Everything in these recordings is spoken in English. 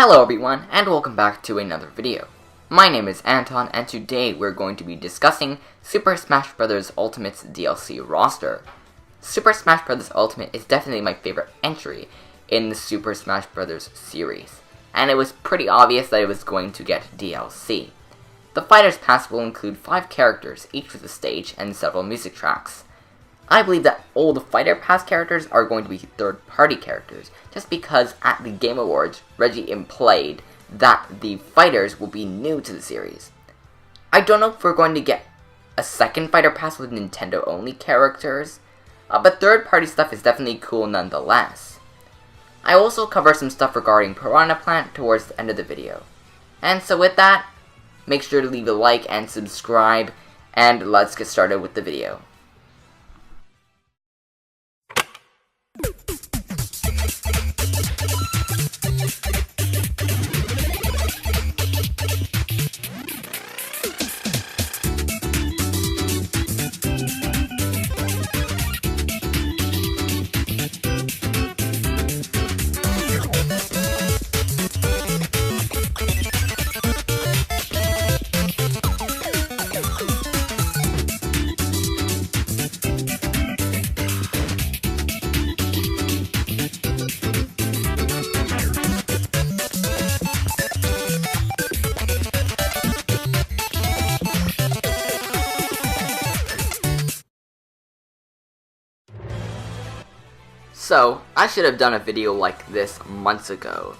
Hello everyone, and welcome back to another video. My name is Anton, and today we're going to be discussing Super Smash Bros. Ultimate's DLC roster. Super Smash Bros. Ultimate is definitely my favorite entry in the Super Smash Bros. Series, and it was pretty obvious that it was going to get DLC. The Fighters Pass will include 5 characters, each with a stage and several music tracks. I believe that all the Fighter Pass characters are going to be third-party characters, just because at the Game Awards, Reggie implied that the fighters will be new to the series. I don't know if we're going to get a second Fighter Pass with Nintendo-only characters, but third-party stuff is definitely cool nonetheless. I also cover some stuff regarding Pirhanna Plant towards the end of the video. And so with that, make sure to leave a like and subscribe, and let's get started with the video. So, I should have done a video like this months ago.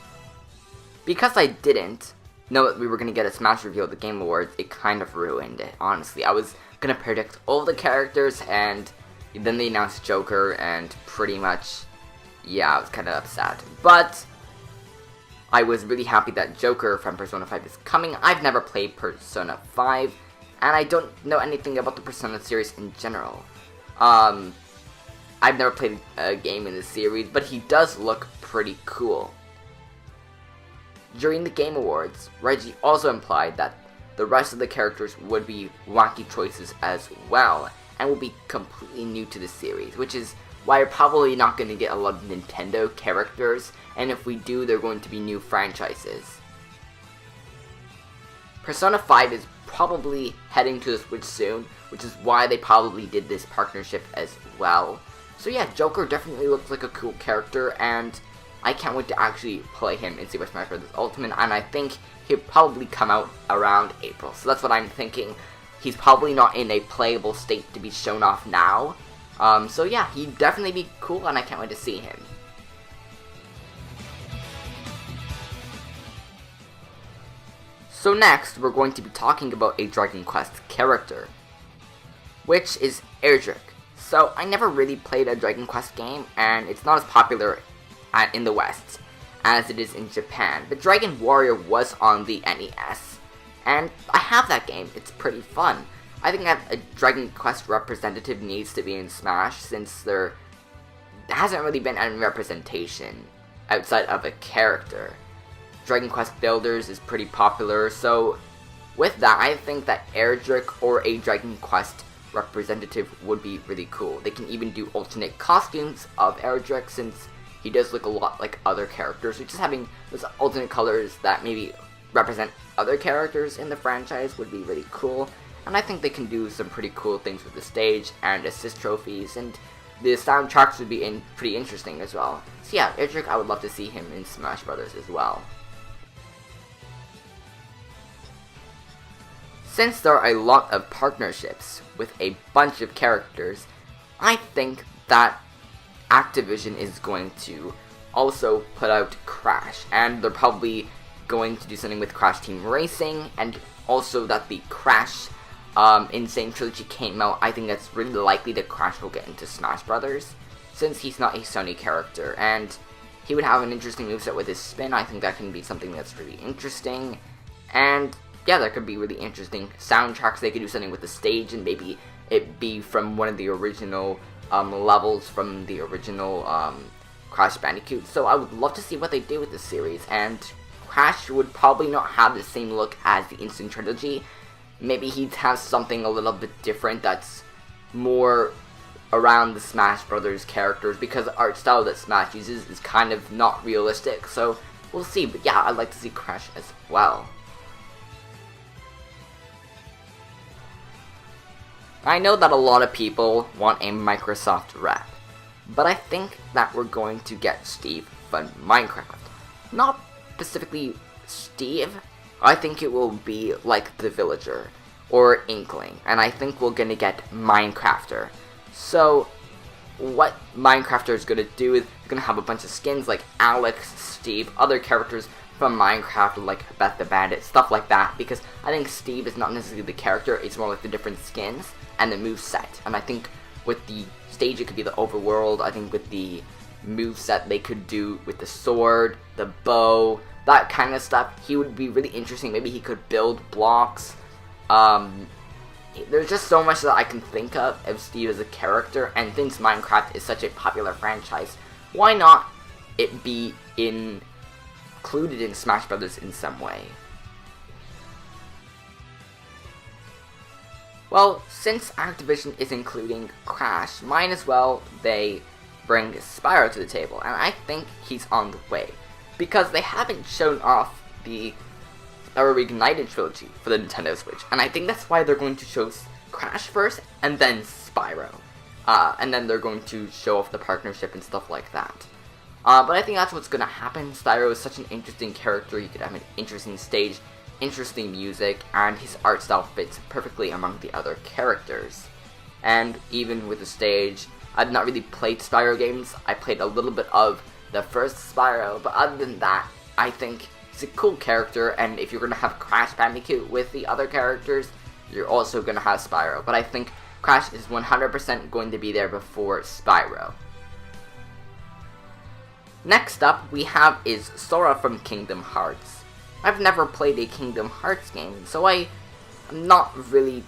Because I didn't know that we were going to get a Smash reveal at the Game Awards, it kind of ruined it, honestly. I was going to predict all the characters, and then they announced Joker, and pretty much, yeah, I was kind of upset. But I was really happy that Joker from Persona 5 is coming. I've never played Persona 5, and I don't know anything about the Persona series in general. I've never played a game in the series, but he does look pretty cool. During the Game Awards, Reggie also implied that the rest of the characters would be wacky choices as well, and will be completely new to the series, which is why we're probably not going to get a lot of Nintendo characters, and if we do, they're going to be new franchises. Persona 5 is probably heading to the Switch soon, which is why they probably did this partnership as well. So yeah, Joker definitely looks like a cool character, and I can't wait to actually play him in Super Smash Bros. Ultimate, and I think he'll probably come out around April. So that's what I'm thinking. He's probably not in a playable state to be shown off now. So yeah, he'd definitely be cool, and I can't wait to see him. So next, we're going to be talking about a Dragon Quest character, which is ERDRICK. So, I never really played a Dragon Quest game, and it's not as popular in the West as it is in Japan. But Dragon Warrior was on the NES, and I have that game. It's pretty fun. I think that a Dragon Quest representative needs to be in Smash, since there hasn't really been any representation outside of a character. Dragon Quest Builders is pretty popular, so with that, I think that ERDRICK or a Dragon Quest representative would be really cool. They can even do alternate costumes of ERDRICK, since he does look a lot like other characters. So just having those alternate colors that maybe represent other characters in the franchise would be really cool. And I think they can do some pretty cool things with the stage and assist trophies, and the soundtracks would be pretty interesting as well. So yeah, ERDRICK, I would love to see him in Smash Bros. As well. Since there are a lot of partnerships with a bunch of characters, I think that Activision is going to also put out Crash, and they're probably going to do something with Crash Team Racing, and also that the Crash Insane Trilogy came out. I think that's really likely that Crash will get into Smash Brothers, since he's not a Sony character, and he would have an interesting moveset with his spin. I think that can be something that's really interesting, and yeah, that could be really interesting soundtracks. They could do something with the stage, and maybe it be from one of the original levels from the original Crash Bandicoot. So I would love to see what they do with this series, and Crash would probably not have the same look as the Insane Trilogy. Maybe he'd have something a little bit different that's more around the Smash Brothers characters, because the art style that Smash uses is kind of not realistic. So we'll see. But yeah, I'd like to see Crash as well. I know that a lot of people want a Microsoft rep, but I think that we're going to get Steve from Minecraft. Not specifically Steve, I think it will be like the Villager or Inkling, and I think we're gonna get Minecrafter. So what Minecrafter is gonna do is gonna have a bunch of skins like Alex, Steve, other characters from Minecraft like Beth the Bandit, stuff like that, because I think Steve is not necessarily the character, it's more like the different skins and the moveset. And I think with the stage it could be the overworld. I think with the moveset they could do with the sword, the bow, that kind of stuff, he would be really interesting. Maybe he could build blocks. There's just so much that I can think of Steve as a character, and since Minecraft is such a popular franchise, why not it be included in Smash Brothers in some way? Well, since Activision is including Crash, might as well they bring Spyro to the table, and I think he's on the way, because they haven't shown off the Reignited trilogy for the Nintendo Switch, and I think that's why they're going to show Crash first, and then Spyro, and then they're going to show off the partnership and stuff like that. But I think that's what's going to happen. Spyro is such an interesting character, you could have an interesting stage, interesting music, and his art style fits perfectly among the other characters. And even with the stage, I've not really played Spyro games. I played a little bit of the first Spyro, but other than that, I think he's a cool character, and if you're going to have Crash Bandicoot with the other characters, you're also going to have Spyro. But I think Crash is 100% going to be there before Spyro. Next up, we have is Sora from Kingdom Hearts. I've never played a Kingdom Hearts game, so I'm not really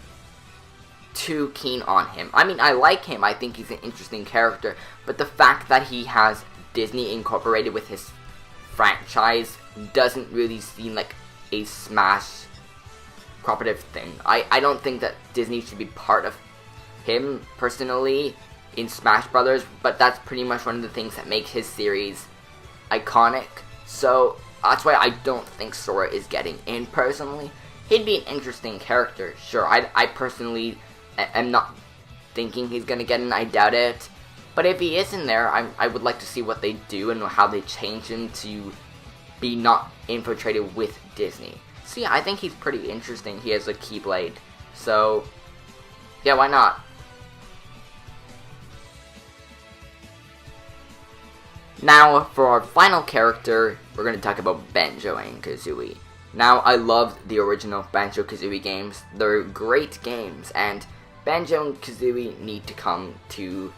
too keen on him. I mean, I like him, I think he's an interesting character, but the fact that he has Disney incorporated with his franchise doesn't really seem like a Smash cooperative thing. I don't think that Disney should be part of him, personally, in Smash Brothers, but that's pretty much one of the things that makes his series iconic, so that's why I don't think Sora is getting in, personally. He'd be an interesting character, sure. I personally am not thinking he's gonna get in, I doubt it. But if he is in there, I would like to see what they do and how they change him to be not infiltrated with Disney. So yeah, I think he's pretty interesting. He has a Keyblade. So, yeah, why not? Now, for our final character, we're going to talk about Banjo and Kazooie. Now, I loved the original Banjo-Kazooie games. They're great games, and Banjo and Kazooie need to come to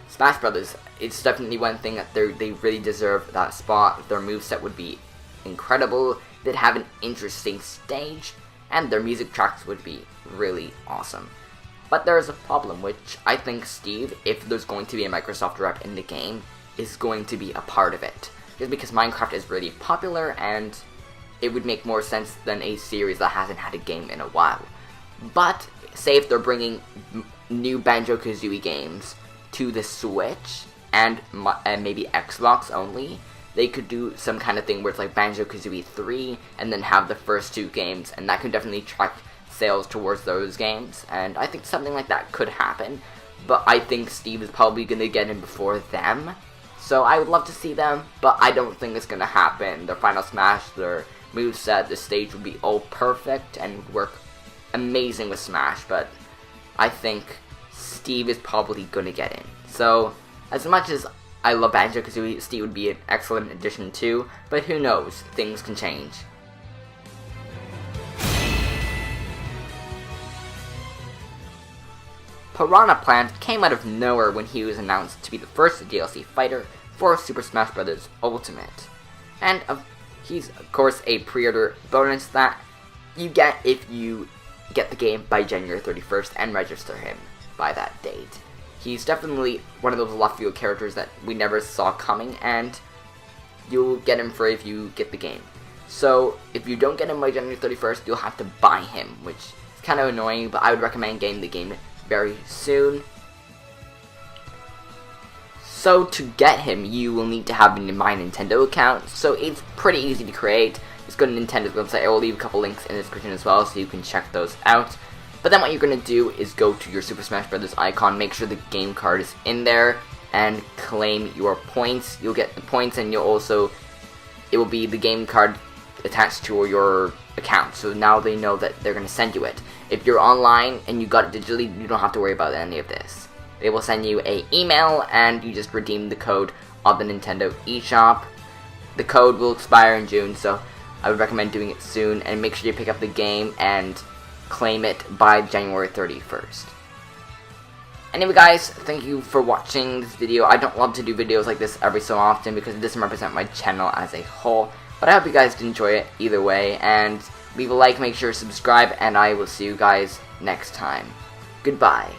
Smash Brothers. It's definitely one thing that they really deserve that spot. Their moveset would be incredible. They'd have an interesting stage, and their music tracks would be really awesome. But there's a problem, which I think Steve, if there's going to be a Microsoft rep in the game, is going to be a part of it. Just because Minecraft is really popular, and it would make more sense than a series that hasn't had a game in a while. But, say if they're bringing new Banjo-Kazooie games to the Switch, and maybe Xbox only, they could do some kind of thing where it's like Banjo-Kazooie 3, and then have the first two games, and that could definitely track sales towards those games, and I think something like that could happen, but I think Steve is probably going to get in before them, so I would love to see them, but I don't think it's going to happen. Their final Smash, their moveset, the stage would be all perfect, and would work amazing with Smash, but I think Steve is probably going to get in. So, as much as I love Banjo-Kazooie, Steve would be an excellent addition too, but who knows, things can change. Pirhanna Plant came out of nowhere when he was announced to be the first DLC fighter for Super Smash Bros. Ultimate. And he's, of course, a pre-order bonus that you get if you get the game by January 31st and register him by that date. He's definitely one of those left field characters that we never saw coming, and you'll get him free if you get the game. So, if you don't get him by January 31st, you'll have to buy him, which is kind of annoying, but I would recommend getting the game very soon. So to get him, you will need to have a My Nintendo account, so it's pretty easy to create. Just go to Nintendo's website. I will leave a couple links in the description as well, so you can check those out. But then what you're going to do is go to your Super Smash Bros. Icon, make sure the game card is in there, and claim your points. You'll get the points, and it will be the game card attached to your account, so now they know that they're going to send you it. If you're online and you got it digitally, you don't have to worry about any of this. They will send you an email, and you just redeem the code on the Nintendo eShop. The code will expire in June, so I would recommend doing it soon, and make sure you pick up the game and claim it by January 31st. Anyway guys, thank you for watching this video. I don't love to do videos like this every so often because it doesn't represent my channel as a whole, but I hope you guys did enjoy it either way, and leave a like, make sure to subscribe, and I will see you guys next time. Goodbye.